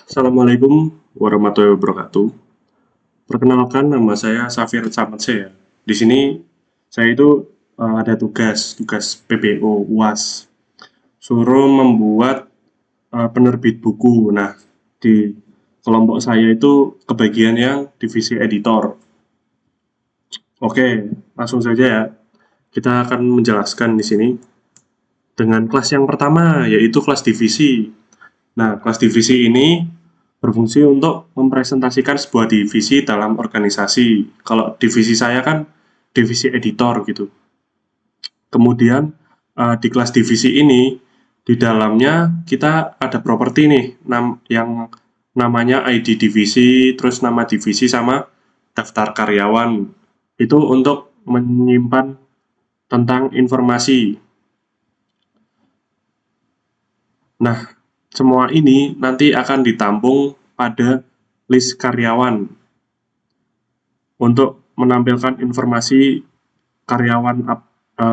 Assalamualaikum warahmatullahi wabarakatuh. Perkenalkan, nama saya Safir Sametse ya. Di sini saya itu ada tugas PBO UAS, suruh membuat penerbit buku. Nah, di kelompok saya itu kebagian yang divisi editor. Oke, langsung saja ya. Kita akan menjelaskan di sini dengan kelas yang pertama, yaitu kelas divisi. Nah, kelas divisi ini berfungsi untuk mempresentasikan sebuah divisi dalam organisasi. Kalau divisi saya kan divisi editor gitu. Kemudian di kelas divisi ini di dalamnya kita ada properti nih yang namanya ID divisi, terus nama divisi sama daftar karyawan. Itu untuk menyimpan tentang informasi. Nah, semua ini nanti akan ditampung pada list karyawan untuk menampilkan informasi karyawan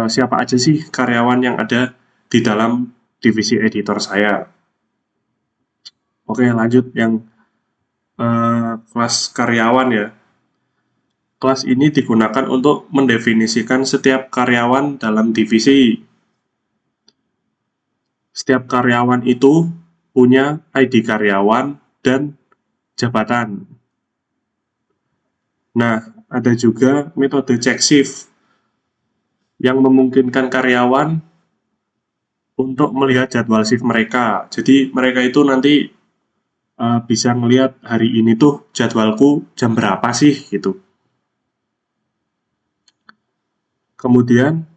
siapa aja sih karyawan yang ada di dalam divisi editor saya. Oke, lanjut yang kelas karyawan ya. Kelas ini digunakan untuk mendefinisikan setiap karyawan dalam divisi. Setiap karyawan itu punya ID karyawan dan jabatan. Nah, ada juga metode check shift yang memungkinkan karyawan untuk melihat jadwal shift mereka. Jadi mereka itu nanti bisa melihat hari ini tuh jadwalku jam berapa sih gitu. Kemudian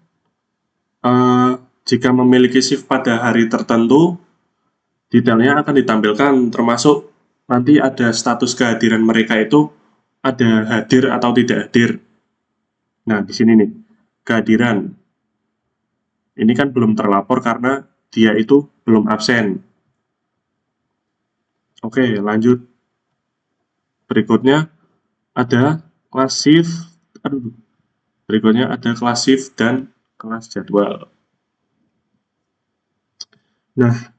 jika memiliki shift pada hari tertentu, detailnya akan ditampilkan termasuk nanti ada status kehadiran mereka itu ada hadir atau tidak hadir. Nah, di sini nih, kehadiran. Ini kan belum terlapor karena dia itu belum absen. Oke, lanjut. Berikutnya ada kelas shift. Berikutnya ada kelas shift dan kelas jadwal. Nah,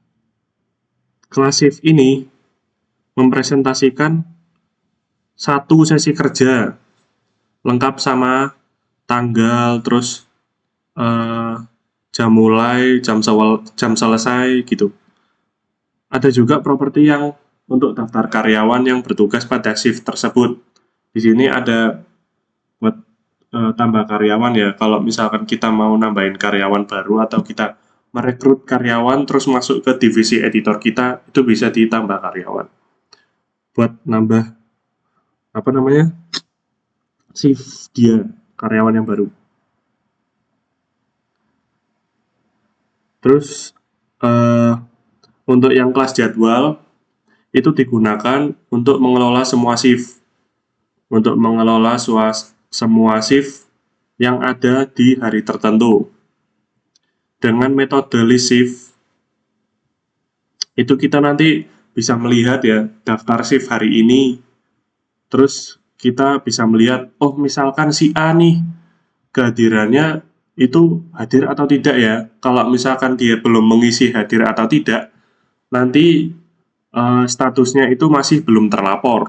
kelas shift ini mempresentasikan satu sesi kerja lengkap sama tanggal, terus jam mulai, jam selesai gitu. Ada juga properti yang untuk daftar karyawan yang bertugas pada shift tersebut. Di sini ada buat tambah karyawan ya. Kalau misalkan kita mau nambahin karyawan baru atau kita merekrut karyawan terus masuk ke divisi editor kita, itu bisa ditambah karyawan. Buat nambah apa namanya? Shift dia karyawan yang baru. Terus untuk yang kelas jadwal itu digunakan untuk mengelola semua shift, untuk mengelola semua shift yang ada di hari tertentu. Dengan metode list shift itu kita nanti bisa melihat ya daftar shift hari ini. Terus kita bisa melihat, oh misalkan si A nih kehadirannya itu hadir atau tidak ya. Kalau misalkan dia belum mengisi hadir atau tidak, nanti statusnya itu masih belum terlapor.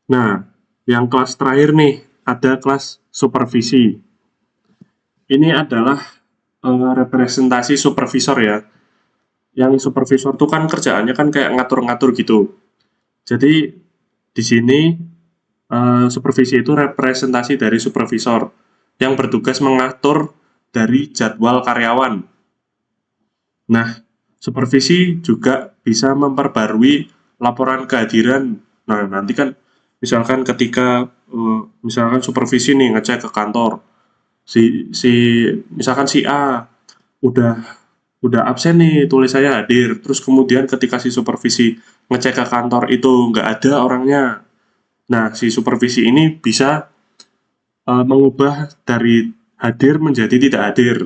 Nah, yang kelas terakhir nih, ada kelas supervisi. Ini adalah representasi supervisor ya. Yang supervisor itu kan kerjaannya kan kayak ngatur-ngatur gitu. Jadi di sini supervisi itu representasi dari supervisor yang bertugas mengatur dari jadwal karyawan. Nah, supervisi juga bisa memperbarui laporan kehadiran. Nah, nanti kan misalkan ketika misalkan supervisi nih ngecek ke kantor, si misalkan si A udah absen nih, tulis saya hadir. Terus kemudian ketika si supervisi ngecek ke kantor itu nggak ada orangnya. Nah, si supervisi ini bisa mengubah dari hadir menjadi tidak hadir.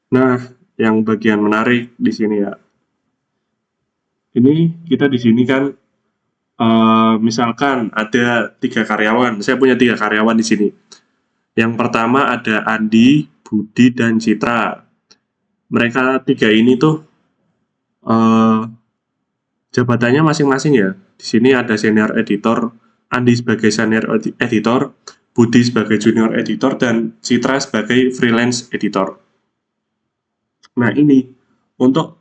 Nah, yang bagian menarik di sini ya. Ini kita di sini kan misalkan ada 3 karyawan. Saya punya 3 karyawan di sini. Yang pertama ada Andi, Budi, dan Citra. mereka tiga ini tuh jabatannya masing-masing ya. Di sini ada senior editor, Andi sebagai senior editor, Budi sebagai junior editor, dan Citra sebagai freelance editor. Nah, ini untuk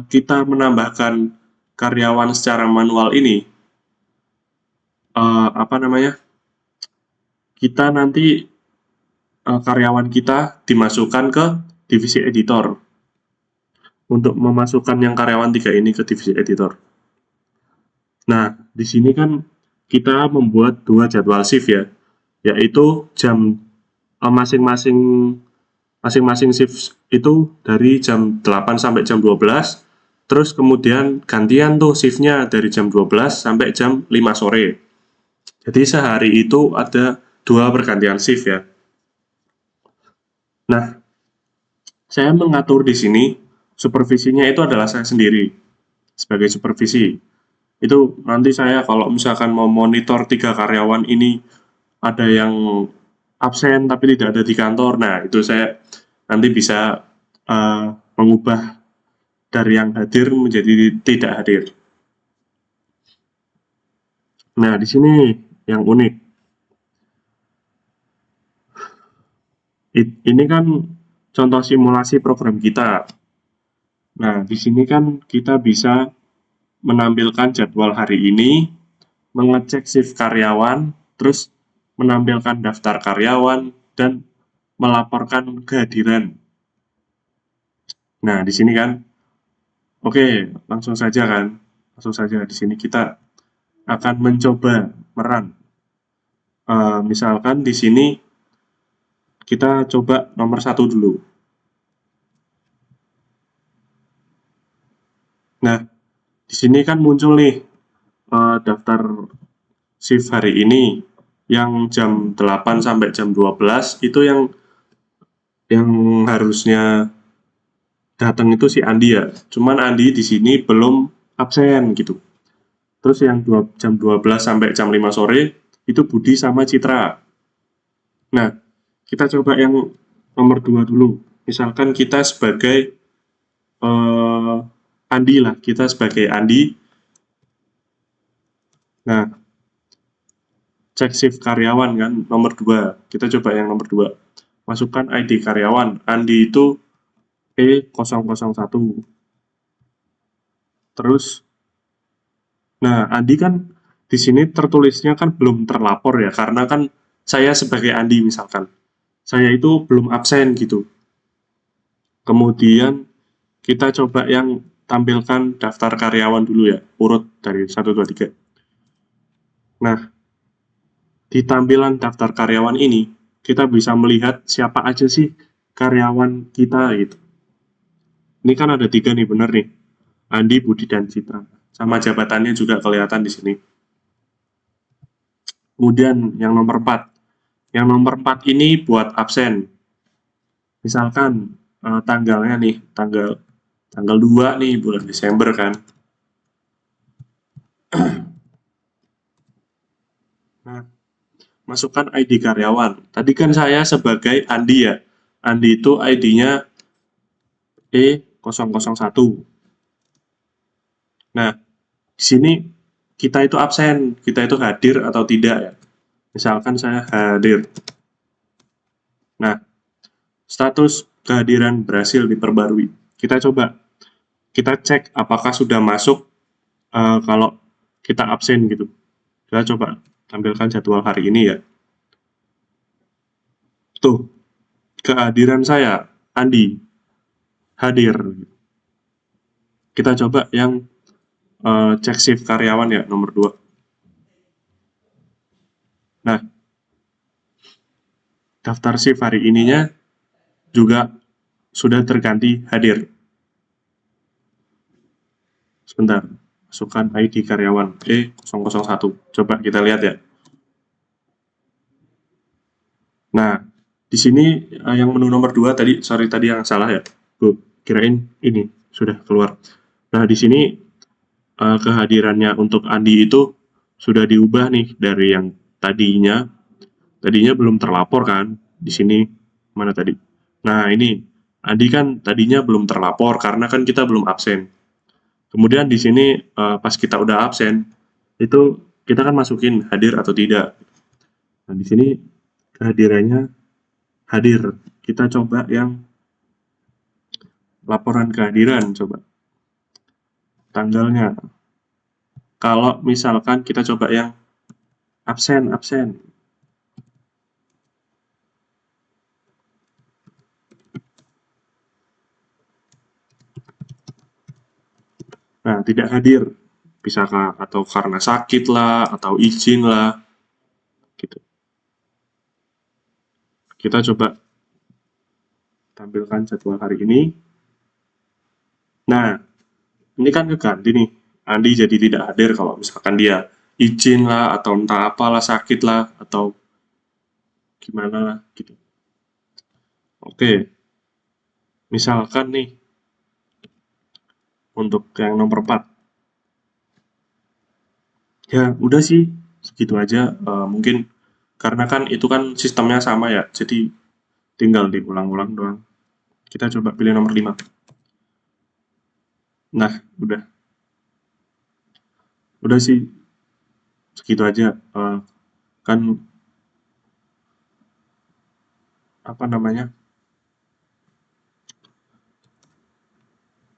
kita menambahkan karyawan secara manual ini, kita nanti karyawan kita dimasukkan ke divisi editor untuk memasukkan yang karyawan 3 ini ke divisi editor. Nah, di sini kan kita membuat 2 jadwal shift ya, yaitu jam masing-masing shift itu dari jam 8 sampai jam 12, terus kemudian gantian tuh shiftnya dari jam 12 sampai jam 5 sore. Jadi sehari itu ada 2 pergantian shift ya. Nah, saya mengatur di sini, supervisinya itu adalah saya sendiri sebagai supervisi. Itu nanti saya kalau misalkan mau monitor 3 karyawan ini, ada yang absen tapi tidak ada di kantor, nah itu saya nanti bisa mengubah dari yang hadir menjadi tidak hadir. Nah, di sini yang unik. Ini kan contoh simulasi program kita. Nah, di sini kan kita bisa menampilkan jadwal hari ini, mengecek shift karyawan, terus menampilkan daftar karyawan, dan melaporkan kehadiran. Nah, di sini kan, oke, langsung saja kan, langsung saja di sini kita akan mencoba meran. Misalkan di sini kita coba nomor 1 dulu. Nah, di sini kan muncul nih daftar shift hari ini yang jam 8 sampai jam 12 itu yang harusnya datang itu si Andi ya. Cuman Andi di sini belum absen gitu. Terus yang jam 12 sampai jam 5 sore itu Budi sama Citra. Nah, kita coba yang nomor 2 dulu. Misalkan kita sebagai Andi lah, kita sebagai Andi. Nah, cek shift karyawan kan, nomor 2. Kita coba yang nomor 2. Masukkan ID karyawan. Andi itu E001. Terus, nah Andi kan di sini tertulisnya kan belum terlapor ya, karena kan saya sebagai Andi misalkan. Saya itu belum absen gitu. Kemudian kita coba yang tampilkan daftar karyawan dulu ya, urut dari 1, 2, 3. Nah, di tampilan daftar karyawan ini, kita bisa melihat siapa aja sih karyawan kita gitu. Ini kan ada 3 nih, bener nih. Andi, Budi, dan Citra. Sama jabatannya juga kelihatan di sini. Kemudian yang nomor 4. Yang nomor 4 ini buat absen. Misalkan tanggalnya nih, tanggal 2 nih bulan Desember kan. Nah, masukkan ID karyawan. Tadi kan saya sebagai Andi ya. Andi itu ID-nya E001. Nah, di sini kita itu absen, kita itu hadir atau tidak ya. Misalkan saya hadir. Nah, status kehadiran berhasil diperbarui. Kita coba, kita cek apakah sudah masuk kalau kita absen gitu. Kita coba tampilkan jadwal hari ini ya. Tuh, kehadiran saya, Andi, hadir. Kita coba yang cek shift karyawan ya, nomor 2. Nah, daftar shift hari ininya juga sudah terganti hadir. Sebentar, masukkan ID karyawan E001. Coba kita lihat ya. Nah, di sini yang menu nomor 2 tadi, sorry tadi yang salah ya. Kirain ini sudah keluar. Nah, di sini kehadirannya untuk Andi itu sudah diubah nih dari yang tadinya belum terlapor kan. Di sini mana tadi? Nah, ini Adi kan tadinya belum terlapor karena kan kita belum absen. Kemudian di sini pas kita udah absen, itu kita kan masukin hadir atau tidak. Nah, di sini kehadirannya hadir. Kita coba yang laporan kehadiran, coba tanggalnya. Kalau misalkan kita coba yang absen. Nah, tidak hadir. Bisakah atau karena sakit lah, atau izin lah, gitu. Kita coba tampilkan jadwal hari ini. Nah, ini kan keganti nih. Andi jadi tidak hadir kalau misalkan dia izin lah, atau entah apalah, sakit lah, atau gimana lah, gitu. Oke, misalkan nih, untuk yang nomor 4. Ya, udah sih, segitu aja. Mungkin karena kan itu kan sistemnya sama ya, jadi tinggal diulang-ulang doang. Kita coba pilih nomor 5. Nah, udah sih, segitu aja. Kan, apa namanya,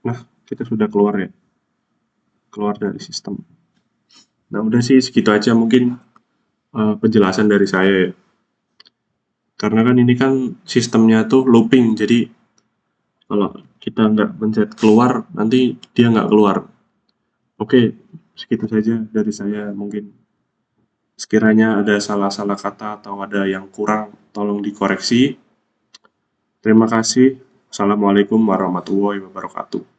nah, kita sudah keluar ya, keluar dari sistem. Nah, udah sih, segitu aja mungkin penjelasan dari saya ya. Karena kan ini kan sistemnya tuh looping, jadi kalau kita nggak mencet keluar, nanti dia nggak keluar. Oke, segitu saja dari saya. Mungkin sekiranya ada salah-salah kata atau ada yang kurang, tolong dikoreksi. Terima kasih. Assalamualaikum warahmatullahi wabarakatuh.